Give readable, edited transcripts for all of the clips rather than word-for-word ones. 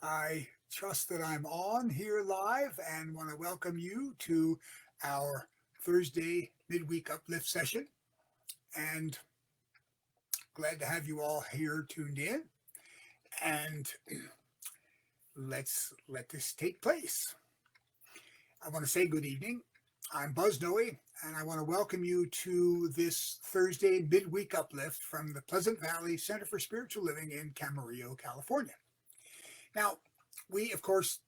I trust that I'm on here live and want to welcome you to our Thursday midweek uplift session. And glad to have you all here tuned in. And let's let this take place. I want to say good evening. I'm Buzz Noe, and I want to welcome you to this Thursday midweek uplift from the Pleasant Valley Center for Spiritual Living in Camarillo, California. Now, we, of course,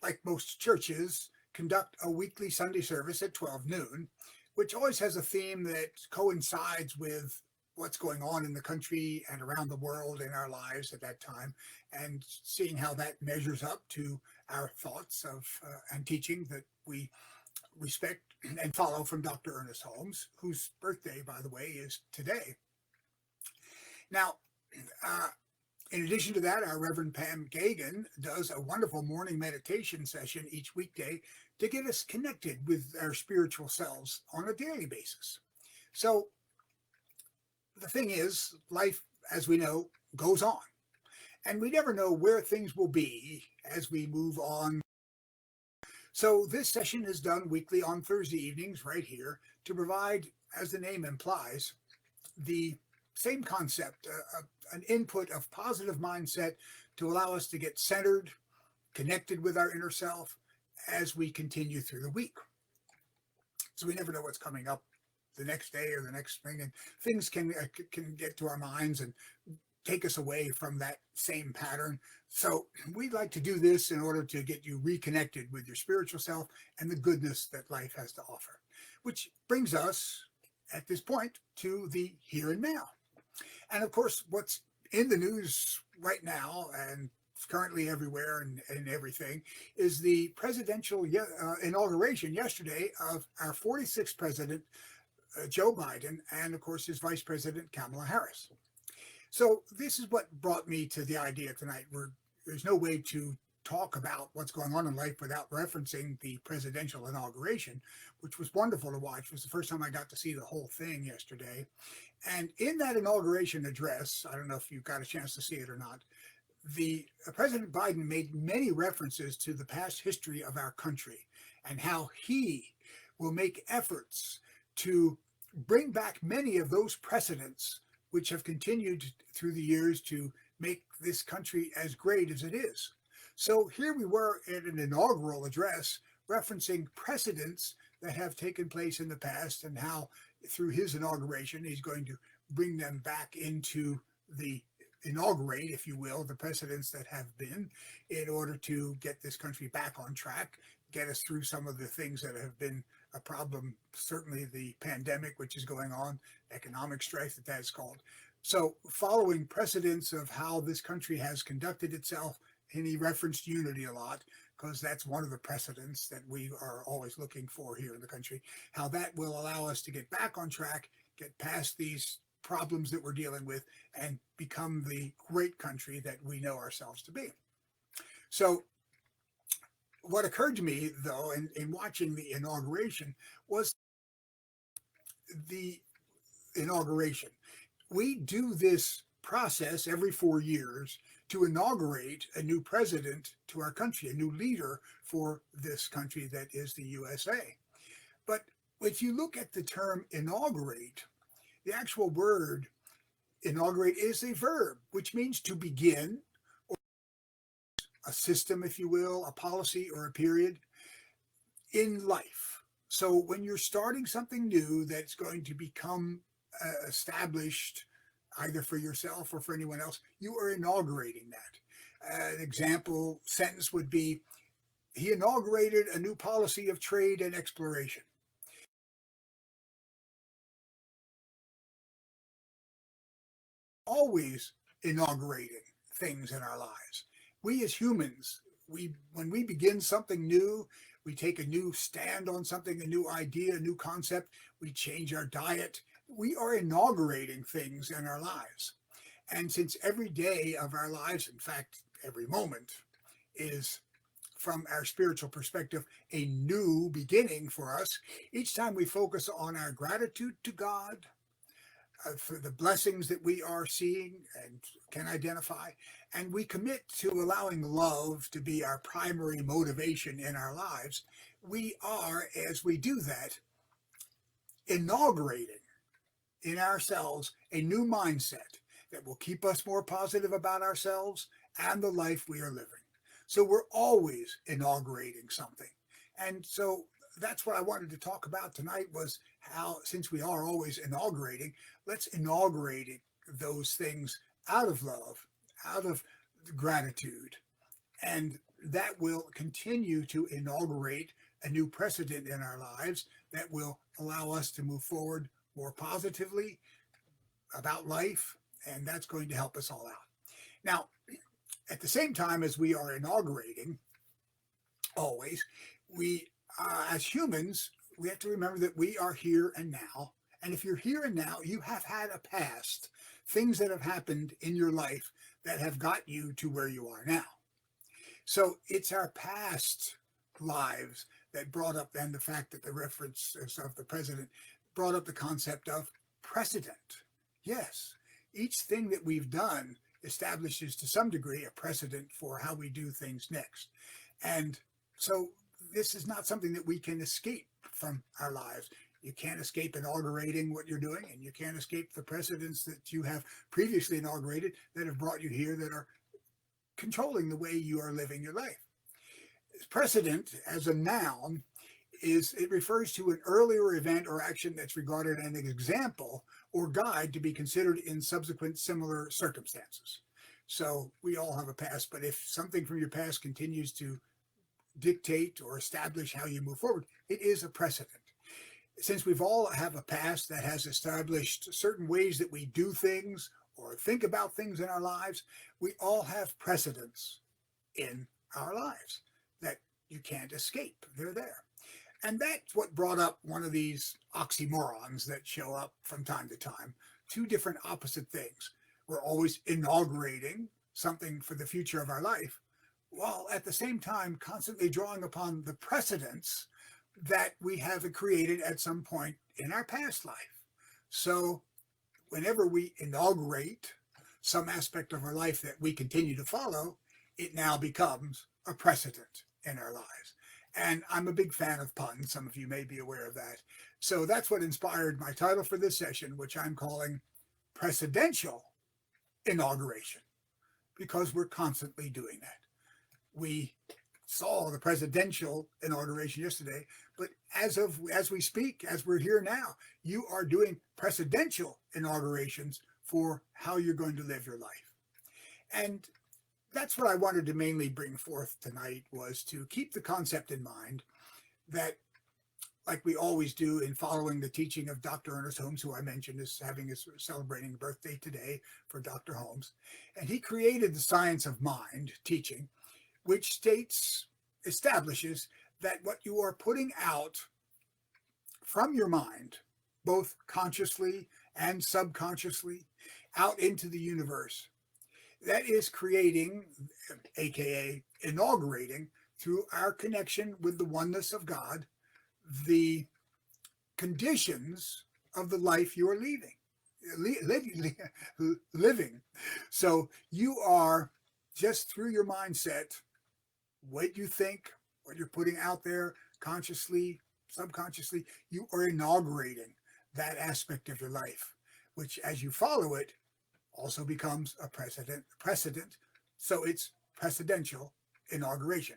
like most churches, conduct a weekly Sunday service at 12 noon, which always has a theme that coincides with what's going on in the country and around the world in our lives at that time, and seeing how that measures up to our thoughts of and teaching that we respect and follow from Dr. Ernest Holmes, whose birthday, by the way, is today. Now, in addition to that, our Reverend Pam Gagan does a wonderful morning meditation session each weekday to get us connected with our spiritual selves on a daily basis. So the thing is, life, as we know, goes on. And we never know where things will be as we move on. So this session is done weekly on Thursday evenings right here to provide, as the name implies, the same concept, an input of positive mindset to allow us to get centered, connected with our inner self as we continue through the week. So we never know what's coming up the next day or the next spring, and things can get to our minds and take us away from that same pattern. So we'd like to do this in order to get you reconnected with your spiritual self and the goodness that life has to offer, which brings us at this point to the here and now. And of course, what's in the news right now and currently everywhere and everything is the presidential inauguration yesterday of our 46th president, Joe Biden, and of course his vice president, Kamala Harris. So this is what brought me to the idea tonight, where there's no way to talk about what's going on in life without referencing the presidential inauguration, which was wonderful to watch. It was the first time I got to see the whole thing yesterday. And in that inauguration address, I don't know if you got a chance to see it or not, the President Biden made many references to the past history of our country and how he will make efforts to bring back many of those precedents which have continued through the years to make this country as great as it is. So here we were at an inaugural address referencing precedents that have taken place in the past and how through his inauguration he's going to bring them back into the inaugurate, if you will, the precedents that have been in order to get this country back on track, get us through some of the things that have been a problem, certainly the pandemic, which is going on, economic strife that is called. So following precedents of how this country has conducted itself, and he referenced unity a lot, because that's one of the precedents that we are always looking for here in the country, how that will allow us to get back on track, get past these problems that we're dealing with, and become the great country that we know ourselves to be. So what occurred to me, though, in watching the inauguration was the inauguration. We do this process every 4 years to inaugurate a new president to our country, a new leader for this country that is the USA. But if you look at the term inaugurate, the actual word inaugurate is a verb, which means to begin, or a system, if you will, a policy or a period in life. So when you're starting something new that's going to become established either for yourself or for anyone else, you are inaugurating that. An example sentence would be, he inaugurated a new policy of trade and exploration. Always inaugurating things in our lives. We as humans, when we begin something new, we take a new stand on something, a new idea, a new concept, we change our diet. We are inaugurating things in our lives. And since every day of our lives, in fact, every moment, is from our spiritual perspective, a new beginning for us, each time we focus on our gratitude to God, for the blessings that we are seeing and can identify, and we commit to allowing love to be our primary motivation in our lives, we are, as we do that, inaugurating in ourselves a new mindset that will keep us more positive about ourselves and the life we are living. So we're always inaugurating something. And so that's what I wanted to talk about tonight was how, since we are always inaugurating, let's inaugurate those things out of love, out of gratitude. And that will continue to inaugurate a new precedent in our lives that will allow us to move forward more positively about life. And that's going to help us all out. Now, at the same time as we are inaugurating, always, we, as humans, we have to remember that we are here and now. And if you're here and now, you have had a past, things that have happened in your life that have got you to where you are now. So it's our past lives that brought up then the fact that the reference of the president brought up the concept of precedent. Yes, each thing that we've done establishes to some degree a precedent for how we do things next. And so this is not something that we can escape from our lives. You can't escape inaugurating what you're doing, and you can't escape the precedents that you have previously inaugurated that have brought you here that are controlling the way you are living your life. Precedent as a noun it refers to an earlier event or action that's regarded as an example or guide to be considered in subsequent similar circumstances. So we all have a past, but if something from your past continues to dictate or establish how you move forward, it is a precedent. Since we've all have a past that has established certain ways that we do things or think about things in our lives, we all have precedents in our lives that you can't escape. They're there. And that's what brought up one of these oxymorons that show up from time to time, two different opposite things. We're always inaugurating something for the future of our life, while at the same time constantly drawing upon the precedents that we have created at some point in our past life. So whenever we inaugurate some aspect of our life that we continue to follow, it now becomes a precedent in our lives. And I'm a big fan of puns. Some of you may be aware of that. So that's what inspired my title for this session, which I'm calling Presidential Inauguration, because we're constantly doing that. We saw the presidential inauguration yesterday, but as we speak, as we're here now, you are doing presidential inaugurations for how you're going to live your life. And that's what I wanted to mainly bring forth tonight, was to keep the concept in mind that, like we always do in following the teaching of Dr. Ernest Holmes, who I mentioned is celebrating a birthday today for Dr. Holmes, and he created the science of mind teaching, which establishes that what you are putting out from your mind, both consciously and subconsciously, out into the universe, that is creating, aka inaugurating, through our connection with the oneness of God, the conditions of the life you are living. So you are, just through your mindset, what you think, what you're putting out there consciously, subconsciously, you are inaugurating that aspect of your life, which as you follow it also becomes a precedent. So it's presidential inauguration.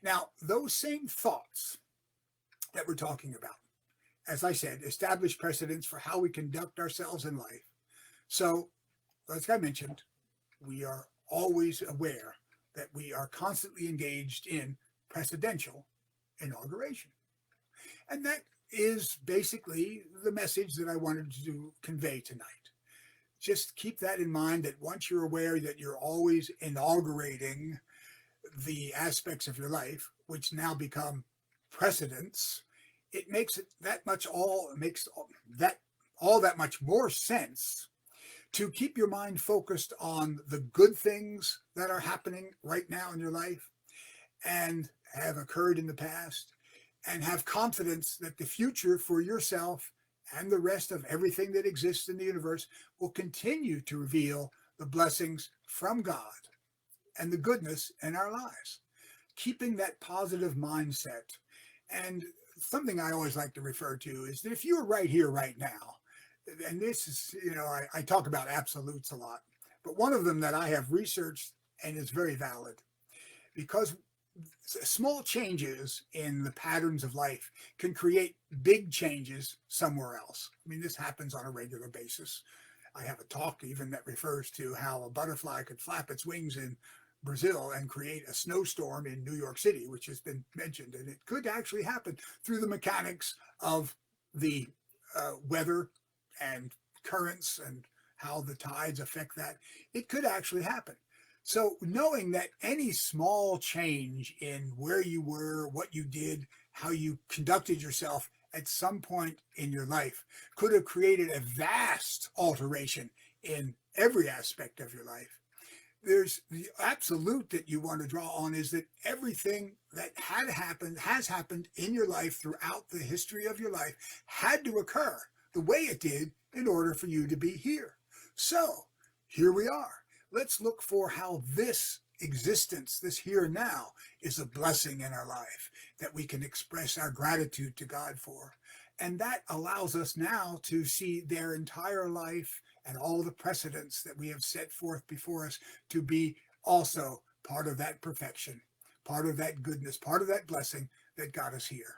Now, those same thoughts that we're talking about, as I said, establish precedents for how we conduct ourselves in life. So, as I mentioned, we are always aware that we are constantly engaged in presidential inauguration. And that is basically the message that I wanted to convey tonight. Just keep that in mind, that once you're aware that you're always inaugurating the aspects of your life, which now become precedents, it makes it that much all that much more sense to keep your mind focused on the good things that are happening right now in your life and have occurred in the past, and have confidence that the future for yourself and the rest of everything that exists in the universe will continue to reveal the blessings from God and the goodness in our lives. Keeping that positive mindset. And something I always like to refer to is that if you're right here, right now, and this is, I talk about absolutes a lot, but one of them that I have researched and is very valid, because small changes in the patterns of life can create big changes somewhere else. I mean, this happens on a regular basis. I have a talk even that refers to how a butterfly could flap its wings in Brazil and create a snowstorm in New York City, which has been mentioned. And it could actually happen through the mechanics of the weather and currents and how the tides affect that. It could actually happen. So knowing that any small change in where you were, what you did, how you conducted yourself at some point in your life could have created a vast alteration in every aspect of your life. There's the absolute that you want to draw on is that everything that had happened, has happened in your life throughout the history of your life had to occur the way it did in order for you to be here. So here we are. Let's look for how this existence, this here and now, is a blessing in our life that we can express our gratitude to God for. And that allows us now to see their entire life and all the precedents that we have set forth before us to be also part of that perfection, part of that goodness, part of that blessing that got us here.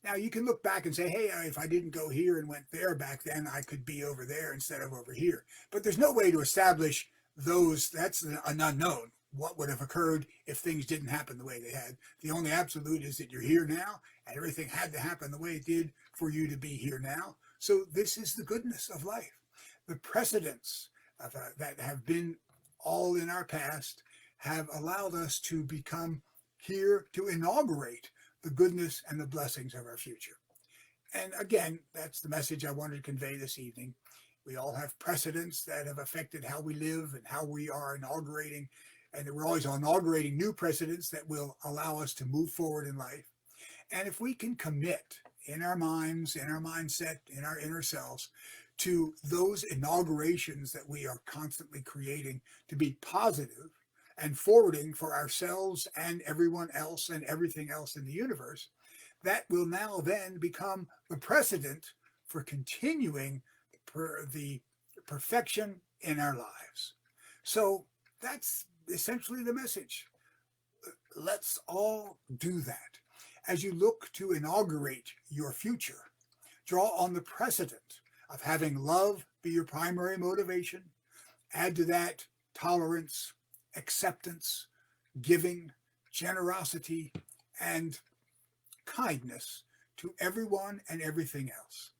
Now, you can look back and say, hey, if I didn't go here and went there back then, I could be over there instead of over here. But there's no way to establish those. That's an unknown. What would have occurred if things didn't happen the way they had? The only absolute is that you're here now, and everything had to happen the way it did for you to be here now. So this is the goodness of life. The precedents of, that have been all in our past have allowed us to become here to inaugurate the goodness and the blessings of our future. And again, that's the message I wanted to convey this evening. We all have precedents that have affected how we live and how we are inaugurating, and we're always inaugurating new precedents that will allow us to move forward in life. And if we can commit in our minds, in our mindset, in our inner selves, to those inaugurations that we are constantly creating to be positive and forwarding for ourselves and everyone else and everything else in the universe, that will now then become the precedent for continuing the perfection in our lives. So that's essentially the message. Let's all do that. As you look to inaugurate your future, draw on the precedent of having love be your primary motivation. Add to that tolerance, acceptance, giving, generosity, and kindness to everyone and everything else.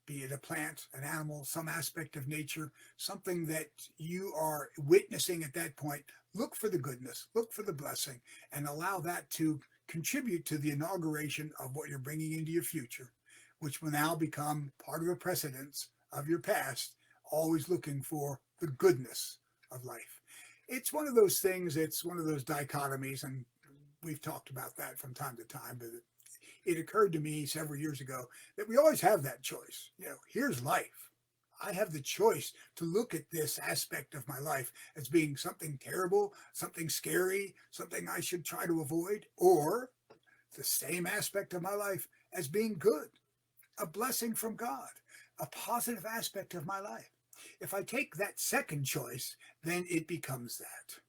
Be it a plant, an animal, some aspect of nature, something that you are witnessing at that point. Look for the goodness, look for the blessing, and allow that to contribute to the inauguration of what you're bringing into your future, which will now become part of the precedents of your past, always looking for the goodness of life. It's one of those things, it's one of those dichotomies, and we've talked about that from time to time, but it occurred to me several years ago that we always have that choice. Here's life. I have the choice to look at this aspect of my life as being something terrible, something scary, something I should try to avoid, or the same aspect of my life as being good, a blessing from God, a positive aspect of my life. If I take that second choice, then it becomes that.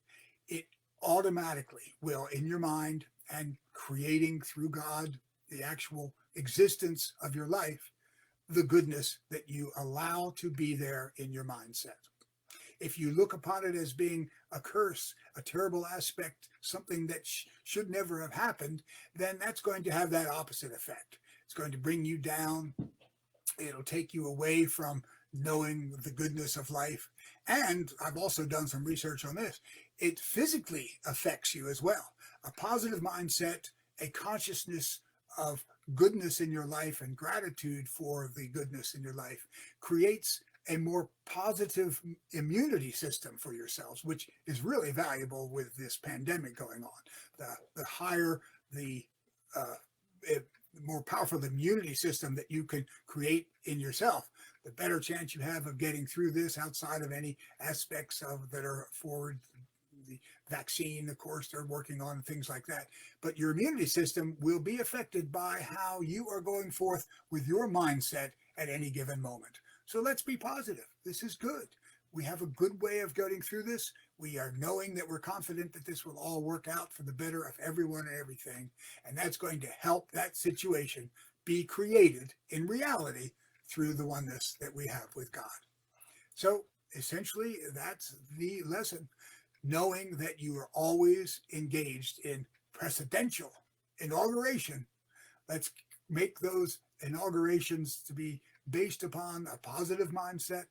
It automatically will, in your mind and creating through God the actual existence of your life, the goodness that you allow to be there in your mindset. If you look upon it as being a curse, a terrible aspect, something that should never have happened, then that's going to have that opposite effect. It's going to bring you down. It'll take you away from knowing the goodness of life. And I've also done some research on this. It physically affects you as well. A positive mindset, a consciousness of goodness in your life and gratitude for the goodness in your life creates a more positive immunity system for yourselves, which is really valuable with this pandemic going on. The higher the more powerful immunity system that you can create in yourself, the better chance you have of getting through this outside of any aspects of that are forward. The vaccine, of course, they're working on things like that. But your immunity system will be affected by how you are going forth with your mindset at any given moment. So let's be positive. This is good. We have a good way of getting through this. We are knowing that we're confident that this will all work out for the better of everyone and everything. And that's going to help that situation be created in reality through the oneness that we have with God. So essentially, that's the lesson. Knowing that you are always engaged in presidential inauguration, let's make those inaugurations to be based upon a positive mindset,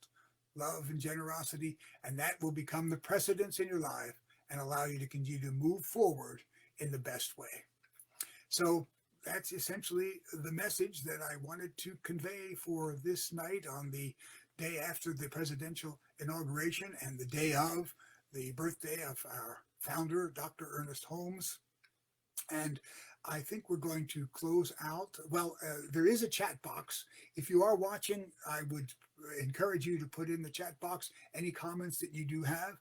love and generosity, and that will become the precedence in your life and allow you to continue to move forward in the best way. So that's essentially the message that I wanted to convey for this night on the day after the presidential inauguration and the day of the birthday of our founder, Dr. Ernest Holmes. And I think we're going to close out. Well, there is a chat box. If you are watching, I would encourage you to put in the chat box any comments that you do have.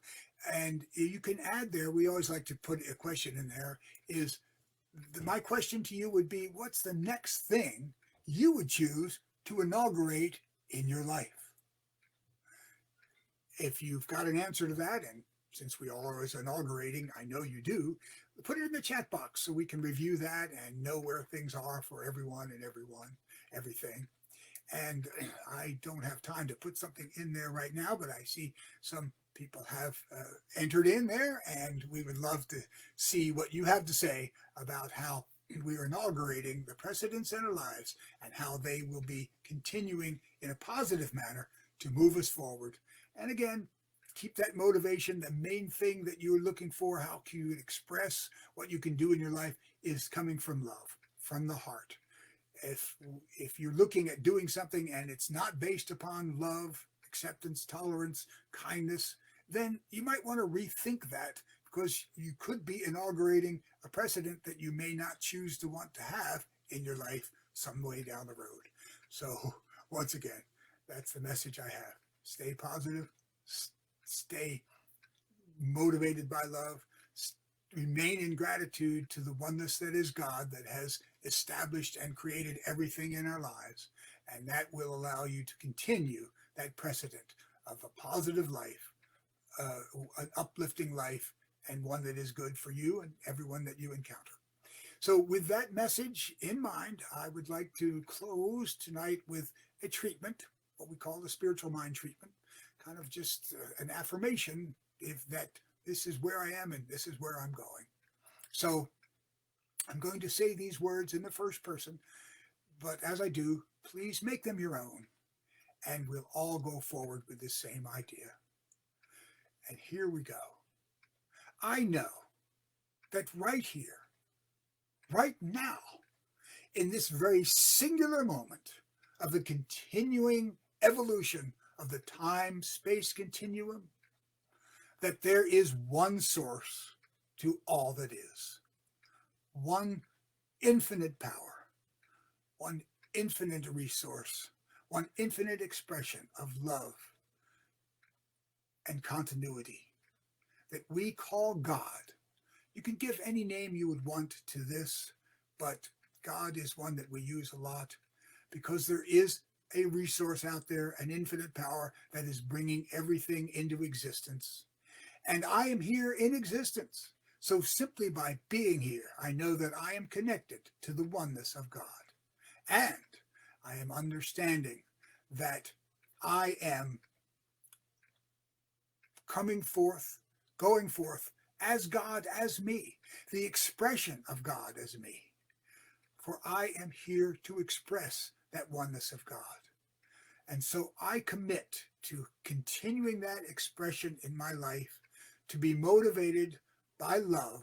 And you can add there, we always like to put a question in there, is my question to you would be, what's the next thing you would choose to inaugurate in your life? If you've got an answer to that, and since we are always inaugurating, I know you do, put it in the chat box so we can review that and know where things are for everyone and everything. And I don't have time to put something in there right now, but I see some people have entered in there, and we would love to see what you have to say about how we are inaugurating the precedents in our lives and how they will be continuing in a positive manner to move us forward. And again, keep that motivation. The main thing that you're looking for, how can you express what you can do in your life, is coming from love, from the heart. If you're looking at doing something and it's not based upon love, acceptance, tolerance, kindness, then you might want to rethink that, because you could be inaugurating a precedent that you may not choose to want to have in your life some way down the road. So once again, that's the message I have. Stay positive. Stay motivated by love, remain in gratitude to the oneness that is God, that has established and created everything in our lives, and that will allow you to continue that precedent of a positive life, an uplifting life, and one that is good for you and everyone that you encounter. So with that message in mind, I would like to close tonight with a treatment, what we call the spiritual mind treatment. Kind of just an affirmation that this is where I am and this is where I'm going. So I'm going to say these words in the first person, but as I do, please make them your own, and we'll all go forward with this same idea. And here we go. I know that right here, right now, in this very singular moment of the continuing evolution of the time-space continuum, that there is one source to all that is, one infinite power, one infinite resource, one infinite expression of love and continuity that we call God. You can give any name you would want to this, but God is one that we use a lot, because there is a resource out there, an infinite power that is bringing everything into existence. And I am here in existence. So simply by being here, I know that I am connected to the oneness of God. And I am understanding that I am coming forth, going forth as God, as me, the expression of God as me. For I am here to express that oneness of God. And so I commit to continuing that expression in my life, to be motivated by love,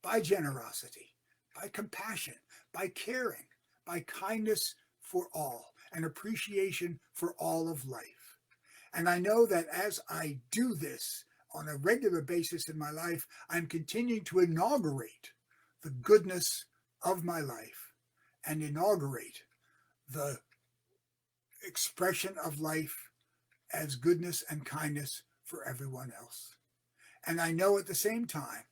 by generosity, by compassion, by caring, by kindness for all, and appreciation for all of life. And I know that as I do this on a regular basis in my life, I'm continuing to inaugurate the goodness of my life and inaugurate the expression of life as goodness and kindness for everyone else. And I know at the same time,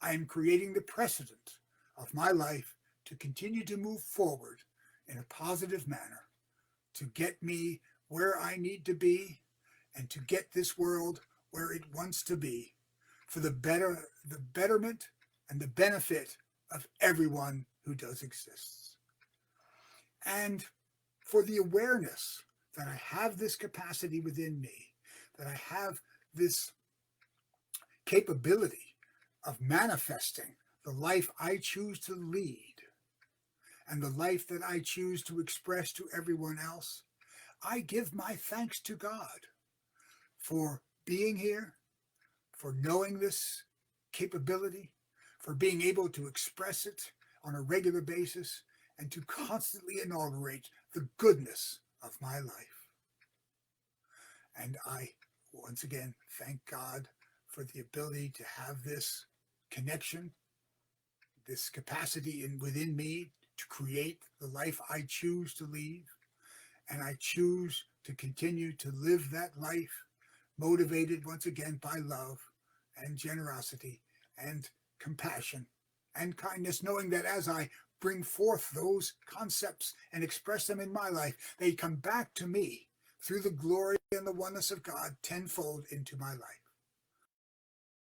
I am creating the precedent of my life to continue to move forward in a positive manner, to get me where I need to be and to get this world where it wants to be for the betterment and the benefit of everyone who does exist. And for the awareness that I have this capacity within me, that I have this capability of manifesting the life I choose to lead and the life that I choose to express to everyone else, I give my thanks to God for being here, for knowing this capability, for being able to express it on a regular basis, and to constantly inaugurate the goodness of my life. And I, once again, thank God for the ability to have this connection, this capacity within me to create the life I choose to lead. And I choose to continue to live that life motivated once again by love and generosity and compassion and kindness, knowing that as I bring forth those concepts and express them in my life, they come back to me through the glory and the oneness of God tenfold into my life.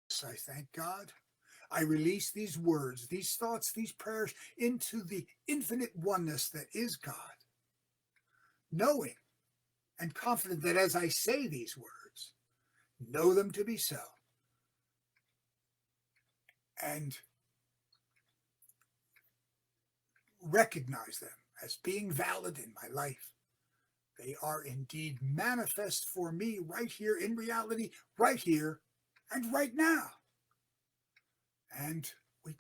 So I thank God. I release these words, these thoughts, these prayers into the infinite oneness that is God, knowing and confident that as I say these words, know them to be so, and recognize them as being valid in my life. They are indeed manifest for me right here in reality, right here and right now. And we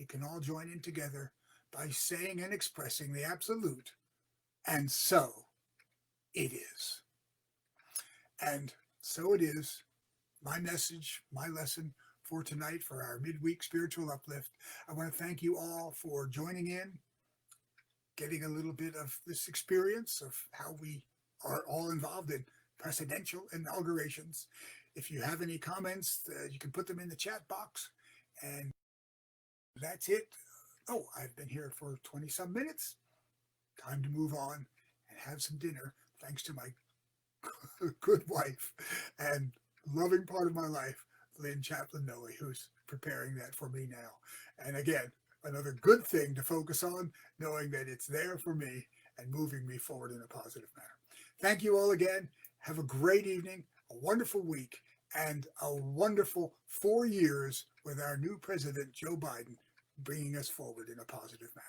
can all join in together by saying and expressing the absolute, and so it is. And so it is. My message, my lesson for tonight, for our midweek spiritual uplift. I want to thank you all for joining in, getting a little bit of this experience of how we are all involved in presidential inaugurations. If you have any comments, you can put them in the chat box. And that's it. Oh, I've been here for 20 some minutes. Time to move on and have some dinner, thanks to my good wife and loving part of my life, Lynn Chaplin Noe, who's preparing that for me now. And again, another good thing to focus on, knowing that it's there for me and moving me forward in a positive manner. Thank you all again. Have a great evening, a wonderful week, and a wonderful 4 years with our new president, Joe Biden, bringing us forward in a positive manner.